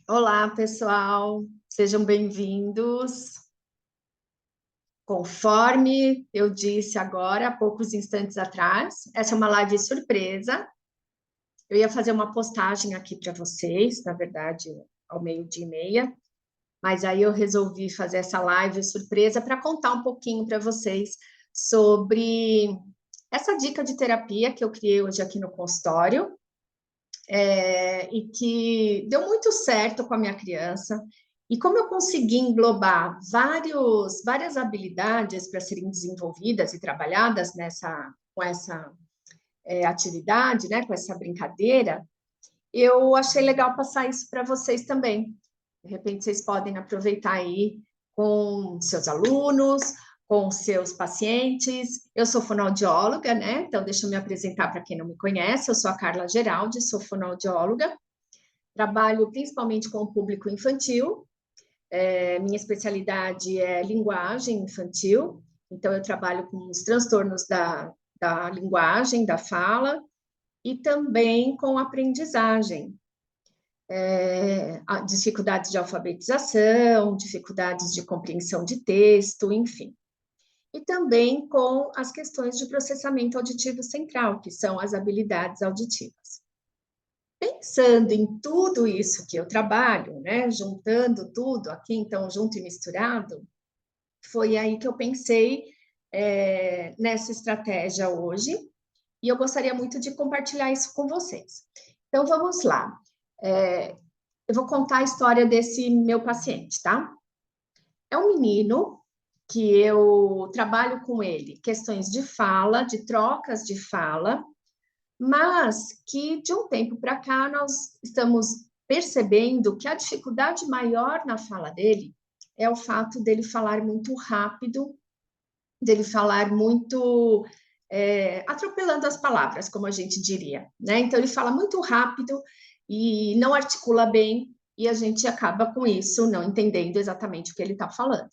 Olá, pessoal, sejam bem-vindos. Conforme eu disse agora, há poucos instantes atrás, essa é uma live surpresa. Eu ia fazer uma postagem aqui para vocês, na verdade, ao meio-dia e meia, mas aí eu resolvi fazer essa live surpresa para contar um pouquinho para vocês sobre essa dica de terapia que eu criei hoje aqui no consultório, e que deu muito certo com a minha criança. E como eu consegui englobar várias habilidades para serem desenvolvidas e trabalhadas com essa atividade, né, com essa brincadeira, eu achei legal passar isso para vocês também. De repente, vocês podem aproveitar aí com seus alunos, com seus pacientes. Eu sou fonoaudióloga, né? Então, deixa eu me apresentar para quem não me conhece. Eu sou a Carla Geraldi, sou fonoaudióloga. Trabalho principalmente com o público infantil. Minha especialidade é linguagem infantil. Então, eu trabalho com os transtornos da linguagem, da fala, e também com aprendizagem, dificuldades de alfabetização, dificuldades de compreensão de texto, enfim. E também com as questões de processamento auditivo central, que são as habilidades auditivas. Pensando em tudo isso que eu trabalho, né, juntando tudo aqui, então, junto e misturado, foi aí que eu pensei nessa estratégia hoje, e eu gostaria muito de compartilhar isso com vocês. Então, vamos lá. Eu vou contar a história desse meu paciente, tá? É um menino que eu trabalho com ele, questões de fala, de trocas de fala, mas que de um tempo para cá nós estamos percebendo que a dificuldade maior na fala dele é o fato dele falar muito rápido, dele falar muito atropelando as palavras, como a gente diria, né? Então ele fala muito rápido e não articula bem, e a gente acaba com isso não entendendo exatamente o que ele está falando.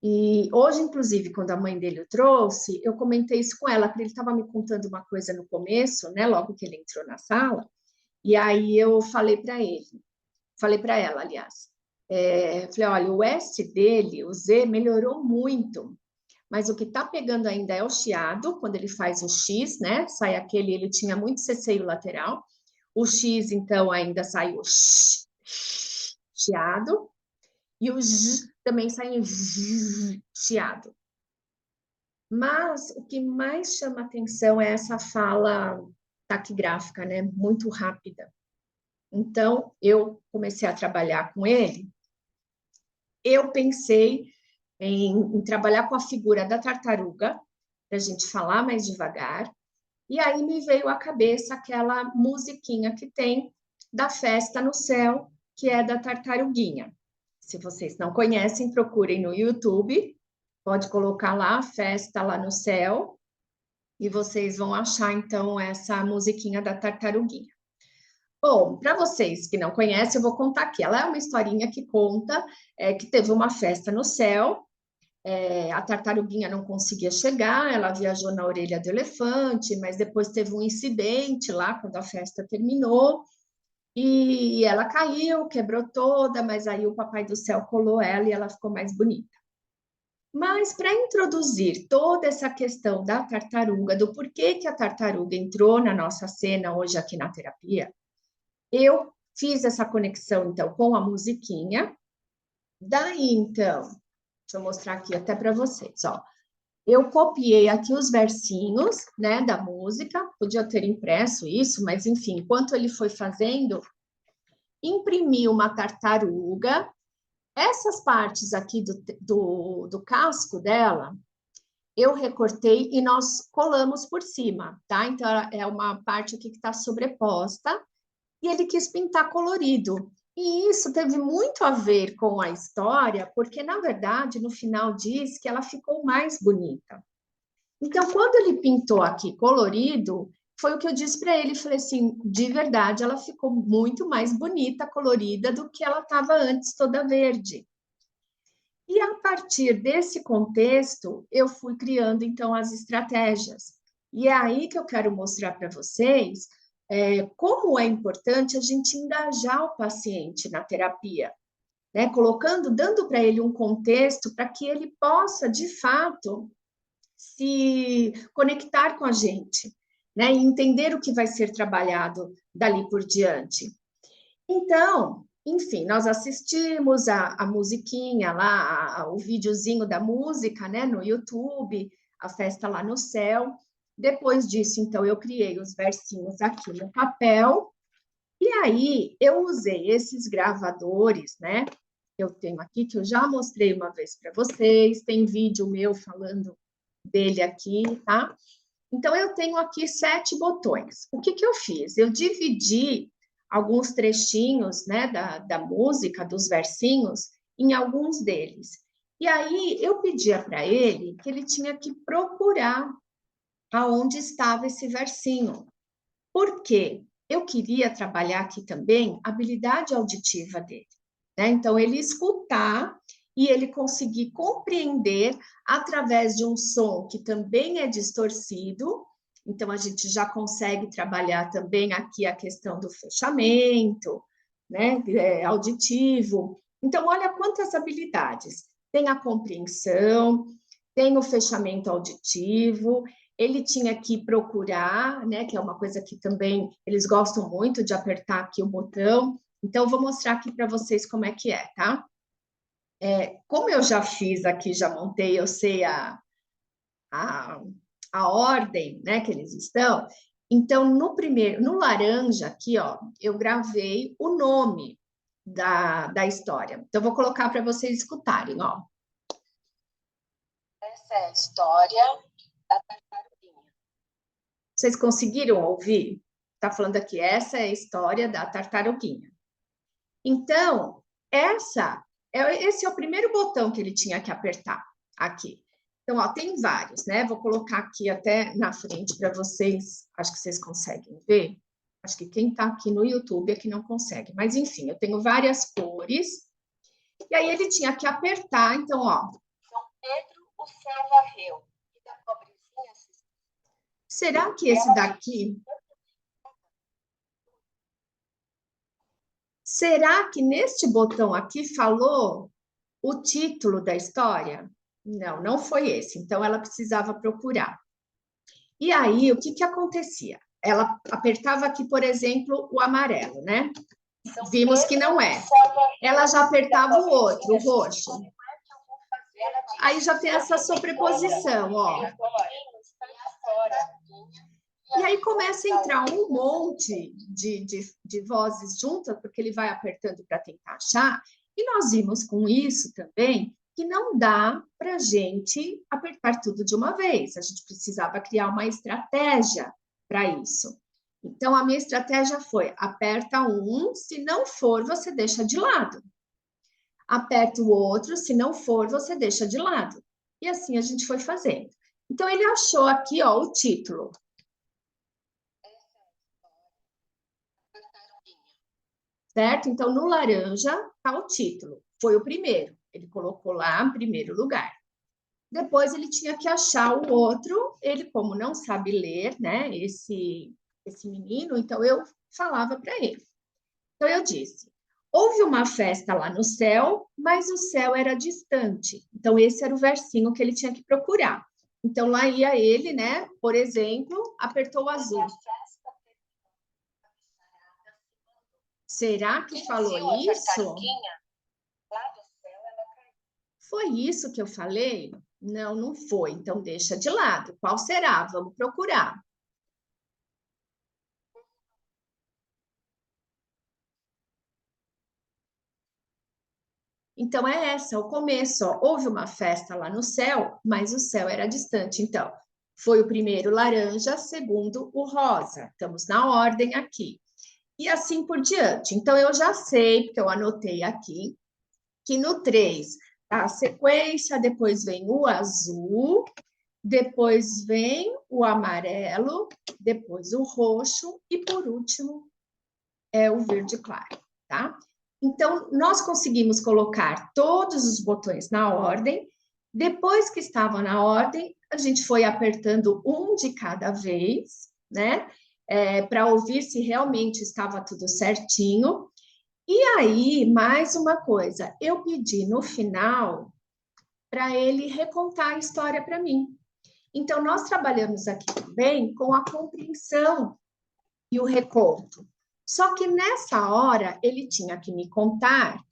E hoje, inclusive, quando a mãe dele o trouxe, eu comentei isso com ela, porque ele estava me contando uma coisa no começo, né? Logo que ele entrou na sala, e aí eu falei para ela, aliás, falei, olha, o S dele, o Z, melhorou muito, mas o que está pegando ainda é o chiado, quando ele faz o X, né? Sai aquele, ele tinha muito ceceio lateral, o X, então, ainda sai o chiado, e o J também sai em chiado. Mas o que mais chama atenção é essa fala taquigráfica, né? Muito rápida. Então, eu comecei a trabalhar com ele. Eu pensei em trabalhar com a figura da tartaruga, para a gente falar mais devagar. E aí me veio à cabeça aquela musiquinha que tem da Festa no Céu, que é da tartaruguinha. Se vocês não conhecem, procurem no YouTube. Pode colocar lá, Festa lá no Céu, e vocês vão achar, então, essa musiquinha da tartaruguinha. Bom, para vocês que não conhecem, eu vou contar aqui. Ela é uma historinha que conta que teve uma festa no céu, a tartaruguinha não conseguia chegar, ela viajou na orelha do elefante, mas depois teve um incidente lá, quando a festa terminou, e ela caiu, quebrou toda, mas aí o papai do céu colou ela e ela ficou mais bonita. Mas para introduzir toda essa questão da tartaruga, do porquê que a tartaruga entrou na nossa cena hoje aqui na terapia, eu fiz essa conexão, então, com a musiquinha. Daí, então, deixa eu mostrar aqui até para vocês, ó. Eu copiei aqui os versinhos, né, da música, podia ter impresso isso, mas enfim, enquanto ele foi fazendo, imprimi uma tartaruga. Essas partes aqui do casco dela, eu recortei e nós colamos por cima, tá? Então, é uma parte aqui que está sobreposta, e ele quis pintar colorido. E isso teve muito a ver com a história, porque, na verdade, no final diz que ela ficou mais bonita. Então, quando ele pintou aqui colorido, foi o que eu disse para ele, falei assim, de verdade, ela ficou muito mais bonita, colorida, do que ela estava antes, toda verde. E a partir desse contexto, eu fui criando, então, as estratégias. E é aí que eu quero mostrar para vocês como é importante a gente engajar o paciente na terapia, né? Dando para ele um contexto para que ele possa, de fato, se conectar com a gente, né? E entender o que vai ser trabalhado dali por diante. Então, enfim, nós assistimos a musiquinha lá, o videozinho da música, né, no YouTube, a festa lá no céu. Depois disso, então, eu criei os versinhos aqui no papel, e aí eu usei esses gravadores, né? Eu tenho aqui, que eu já mostrei uma vez para vocês, tem vídeo meu falando dele aqui, tá? Então, eu tenho aqui 7 botões. O que que eu fiz? Eu dividi alguns trechinhos, né, da música, dos versinhos, em alguns deles. E aí, eu pedia para ele que ele tinha que procurar aonde estava esse versinho. Por quê? Eu queria trabalhar aqui também a habilidade auditiva dele, né? Então, ele escutar e ele conseguir compreender através de um som que também é distorcido. Então, a gente já consegue trabalhar também aqui a questão do fechamento, né? Auditivo. Então, olha quantas habilidades. Tem a compreensão, tem o fechamento auditivo, ele tinha que procurar, né, que é uma coisa que também eles gostam muito de apertar aqui o botão. Então, vou mostrar aqui para vocês como é que é, tá? Como eu já fiz aqui, já montei, eu sei a, a ordem, né, que eles estão. Então, no laranja aqui, ó, eu gravei o nome da história. Então, vou colocar para vocês escutarem, ó. Essa é a história da tartaruguinha. Vocês conseguiram ouvir? Está falando aqui, essa é a história da tartaruguinha. Então, esse é o primeiro botão que ele tinha que apertar aqui. Então, ó, tem vários, né? Vou colocar aqui até na frente para vocês, acho que vocês conseguem ver. Acho que quem está aqui no YouTube é que não consegue. Mas, enfim, eu tenho várias cores. E aí ele tinha que apertar, então, ó. São Pedro, o céu varreu. E da pobrezinha... Será que esse daqui... Será que neste botão aqui falou o título da história? Não, não foi esse. Então, ela precisava procurar. E aí, o que que acontecia? Ela apertava aqui, por exemplo, o amarelo, né? Vimos que não é. Ela já apertava o outro, o roxo. Aí já tem essa sobreposição, ó. E aí começa a entrar um monte de vozes juntas, porque ele vai apertando para tentar achar. E nós vimos com isso também que não dá para a gente apertar tudo de uma vez. A gente precisava criar uma estratégia para isso. Então, a minha estratégia foi: aperta um, se não for, você deixa de lado. Aperta o outro, se não for, você deixa de lado. E assim a gente foi fazendo. Então, ele achou aqui, ó, o título. Certo? Então, no laranja está o título. Foi o primeiro. Ele colocou lá em primeiro lugar. Depois, ele tinha que achar o outro. Ele, como não sabe ler, né? Esse menino, então eu falava para ele. Então, eu disse: houve uma festa lá no céu, mas o céu era distante. Então, esse era o versinho que ele tinha que procurar. Então, lá ia ele, né? Por exemplo, apertou o azul. Será que falou isso? Foi isso que eu falei? Não, não foi. Então, deixa de lado. Qual será? Vamos procurar. Então, é essa, o começo. Ó. Houve uma festa lá no céu, mas o céu era distante. Então, foi o primeiro laranja, segundo o rosa. Estamos na ordem aqui. E assim por diante. Então, eu já sei, porque eu anotei aqui, que no 3 tá a sequência, depois vem o azul, depois vem o amarelo, depois o roxo e, por último, é o verde claro, tá? Então, nós conseguimos colocar todos os botões na ordem. Depois que estavam na ordem, a gente foi apertando um de cada vez, né? para ouvir se realmente estava tudo certinho. E aí, mais uma coisa, eu pedi no final para ele recontar a história para mim. Então, nós trabalhamos aqui também com a compreensão e o reconto. Só que nessa hora, ele tinha que me contar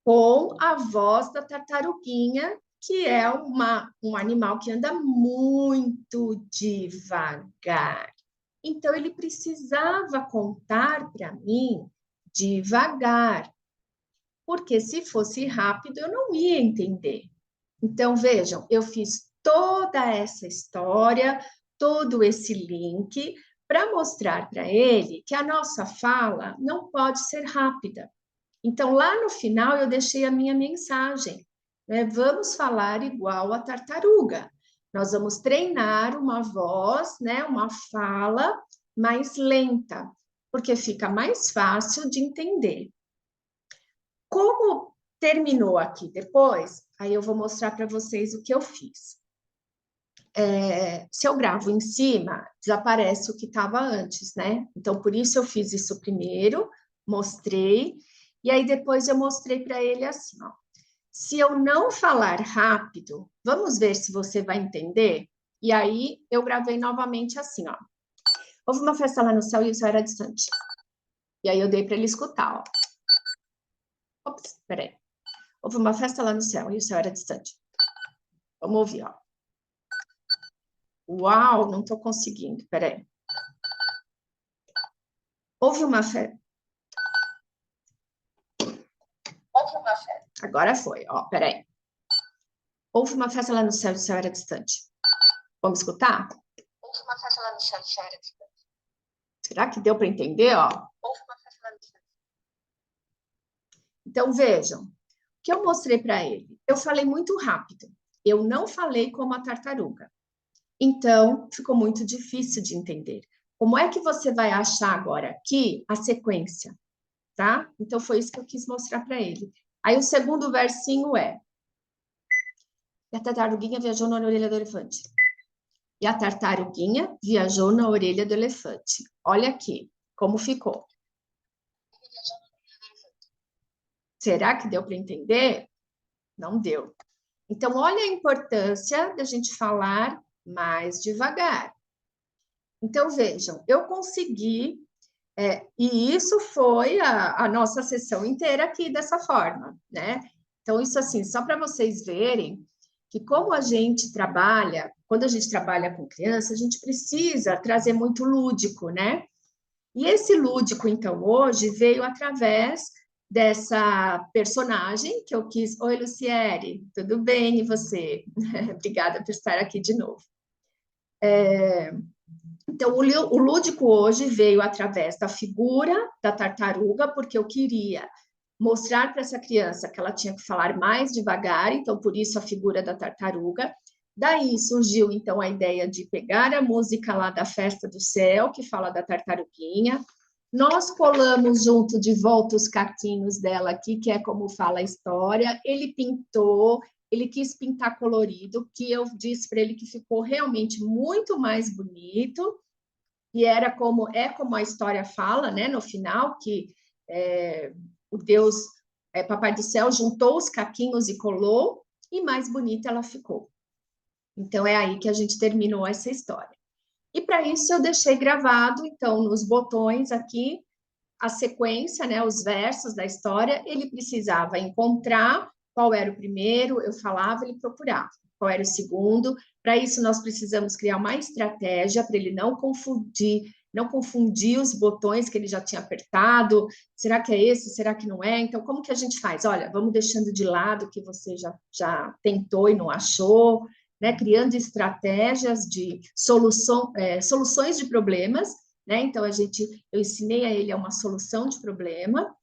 com a voz da tartaruguinha, que é um animal que anda muito devagar. Então, ele precisava contar para mim devagar, porque se fosse rápido, eu não ia entender. Então, vejam, eu fiz toda essa história, todo esse link, para mostrar para ele que a nossa fala não pode ser rápida. Então, lá no final, eu deixei a minha mensagem, né? Vamos falar igual a tartaruga. Nós vamos treinar uma voz, né? Uma fala mais lenta, porque fica mais fácil de entender. Como terminou aqui depois, aí eu vou mostrar para vocês o que eu fiz. Se eu gravo em cima, desaparece o que estava antes, né? Então, por isso eu fiz isso primeiro, mostrei, e aí depois eu mostrei para ele assim, ó. Se eu não falar rápido, vamos ver se você vai entender? E aí eu gravei novamente assim, ó. Houve uma festa lá no céu e o céu era distante. E aí eu dei para ele escutar, ó. Ops, peraí. Houve uma festa lá no céu e o céu era distante. Vamos ouvir, ó. Uau, não estou conseguindo, peraí. Houve uma festa. Agora foi, ó, peraí. Houve uma festa lá no céu e o céu era distante. Vamos escutar? Houve uma festa lá no céu e o céu era distante. Será que deu para entender, ó? Houve uma festa lá no céu. Então, vejam, o que eu mostrei para ele? Eu falei muito rápido. Eu não falei como a tartaruga. Então, ficou muito difícil de entender. Como é que você vai achar agora aqui a sequência? Tá? Então, foi isso que eu quis mostrar para ele. Aí, o segundo versinho é: e a tartaruguinha viajou na orelha do elefante. E a tartaruguinha viajou na orelha do elefante. Olha aqui como ficou. Será que deu para entender? Não deu. Então, olha a importância da gente falar mais devagar. Então, vejam, eu consegui, e isso foi a nossa sessão inteira aqui dessa forma, né? Então, isso assim, só para vocês verem que como a gente trabalha, quando a gente trabalha com criança, a gente precisa trazer muito lúdico, né? E esse lúdico, então, hoje veio através dessa personagem que eu quis. Oi, Luciere, tudo bem? E você? Obrigada por estar aqui de novo. Então, o lúdico hoje veio através da figura da tartaruga, porque eu queria mostrar para essa criança que ela tinha que falar mais devagar, então, por isso a figura da tartaruga. Daí surgiu, então, a ideia de pegar a música lá da Festa do Céu, que fala da tartaruguinha. Nós colamos junto de volta os caquinhos dela aqui, que é como fala a história. Ele pintou, ele quis pintar colorido, que eu disse para ele que ficou realmente muito mais bonito. E era como a história fala, né, no final, que o Deus, Papai do Céu, juntou os caquinhos e colou, e mais bonita ela ficou. Então é aí que a gente terminou essa história. E para isso eu deixei gravado, então, nos botões aqui, a sequência, né, os versos da história. Ele precisava encontrar qual era o primeiro, eu falava, ele procurava qual era o segundo. Para isso, nós precisamos criar uma estratégia para ele não confundir os botões que ele já tinha apertado. Será que é esse? Será que não é? Então, como que a gente faz? Olha, vamos deixando de lado o que você já tentou e não achou, né? Criando estratégias de soluções de problemas, né? Então, eu ensinei a ele uma solução de problema.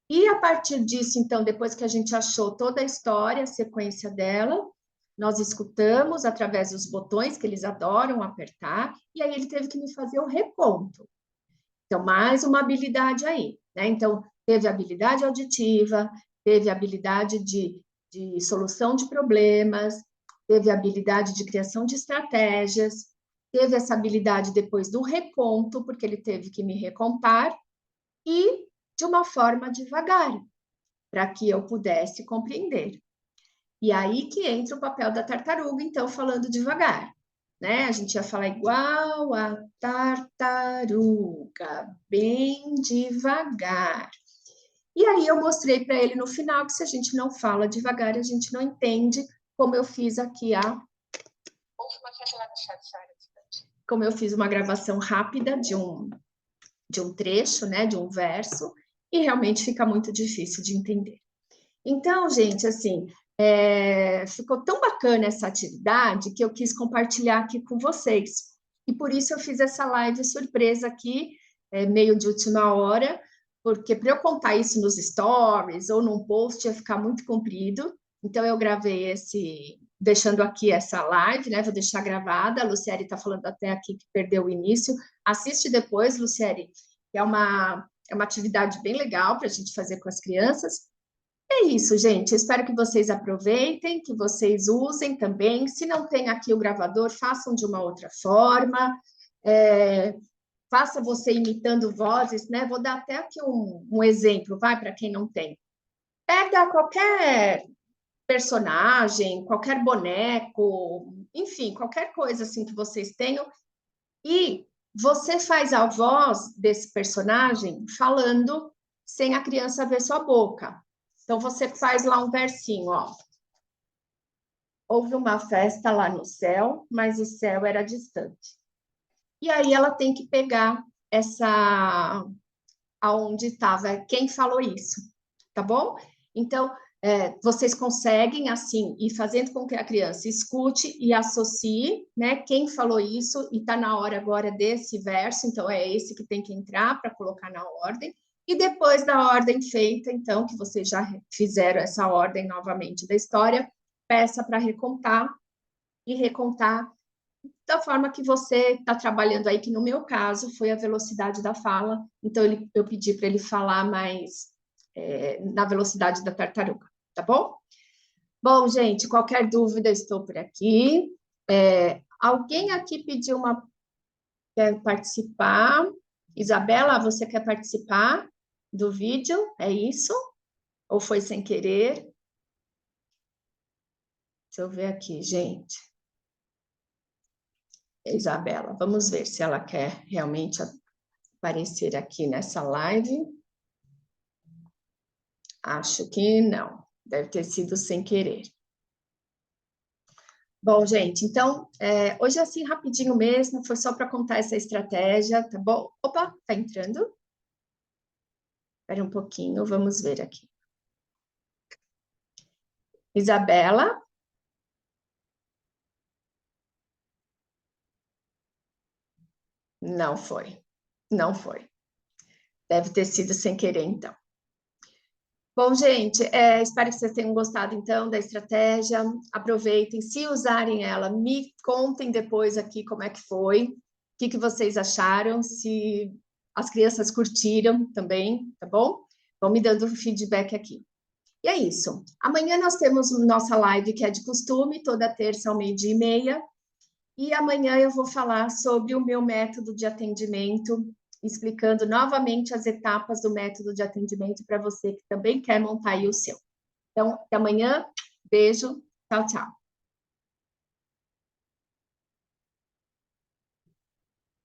E a partir disso, então, depois que a gente achou toda a história, a sequência dela, nós escutamos através dos botões que eles adoram apertar, e aí ele teve que me fazer o reconto. Então, mais uma habilidade aí, né? Então, teve habilidade auditiva, teve habilidade de solução de problemas, teve habilidade de criação de estratégias, teve essa habilidade depois do reconto, porque ele teve que me recontar, e de uma forma devagar, para que eu pudesse compreender. E aí que entra o papel da tartaruga, então, falando devagar, né? A gente ia falar igual a tartaruga, bem devagar. E aí eu mostrei para ele no final que se a gente não fala devagar, a gente não entende, como eu fiz aqui como eu fiz uma gravação rápida de um trecho, né, de um verso, e realmente fica muito difícil de entender. Então, gente, assim, ficou tão bacana essa atividade que eu quis compartilhar aqui com vocês. E por isso eu fiz essa live surpresa aqui, meio de última hora, porque para eu contar isso nos stories ou num post ia ficar muito comprido. Então eu gravei deixando aqui essa live, né? Vou deixar gravada. A Luciere está falando até aqui que perdeu o início. Assiste depois, Luciere, que é uma atividade bem legal para a gente fazer com as crianças. É isso, gente. Eu espero que vocês aproveitem, que vocês usem também. Se não tem aqui o gravador, façam de uma outra forma. Faça você imitando vozes, né? Vou dar até aqui um exemplo, vai, para quem não tem. Pega qualquer personagem, qualquer boneco, enfim, qualquer coisa assim que vocês tenham, e você faz a voz desse personagem falando sem a criança ver sua boca. Então, você faz lá um versinho, ó. Houve uma festa lá no céu, mas o céu era distante. E aí ela tem que pegar aonde estava quem falou isso, tá bom? Então, vocês conseguem, assim, ir fazendo com que a criança escute e associe, né, quem falou isso, e está na hora agora desse verso, então é esse que tem que entrar para colocar na ordem, e depois da ordem feita, então, que vocês já fizeram essa ordem novamente da história, peça para recontar, e recontar da forma que você está trabalhando aí, que no meu caso foi a velocidade da fala, então eu pedi para ele falar mais na velocidade da tartaruga, tá bom? Bom, gente, qualquer dúvida, estou por aqui. Alguém aqui pediu quer participar? Isabela, você quer participar do vídeo? É isso? Ou foi sem querer? Deixa eu ver aqui, gente. Isabela, vamos ver se ela quer realmente aparecer aqui nessa live. Acho que não, deve ter sido sem querer. Bom, gente, então, hoje é assim, rapidinho mesmo, foi só para contar essa estratégia, tá bom? Opa, tá entrando? Espera um pouquinho, vamos ver aqui. Isabela? Não foi, não foi. Deve ter sido sem querer, então. Bom, gente, espero que vocês tenham gostado, então, da estratégia. Aproveitem, se usarem ela, me contem depois aqui como é que foi, o que vocês acharam, se as crianças curtiram também, tá bom? Vão me dando feedback aqui. E é isso. Amanhã nós temos nossa live, que é de costume, toda terça ao 12:30. E amanhã eu vou falar sobre o meu método de atendimento, explicando novamente as etapas do método de atendimento para você que também quer montar aí o seu. Então, até amanhã. Beijo. Tchau, tchau.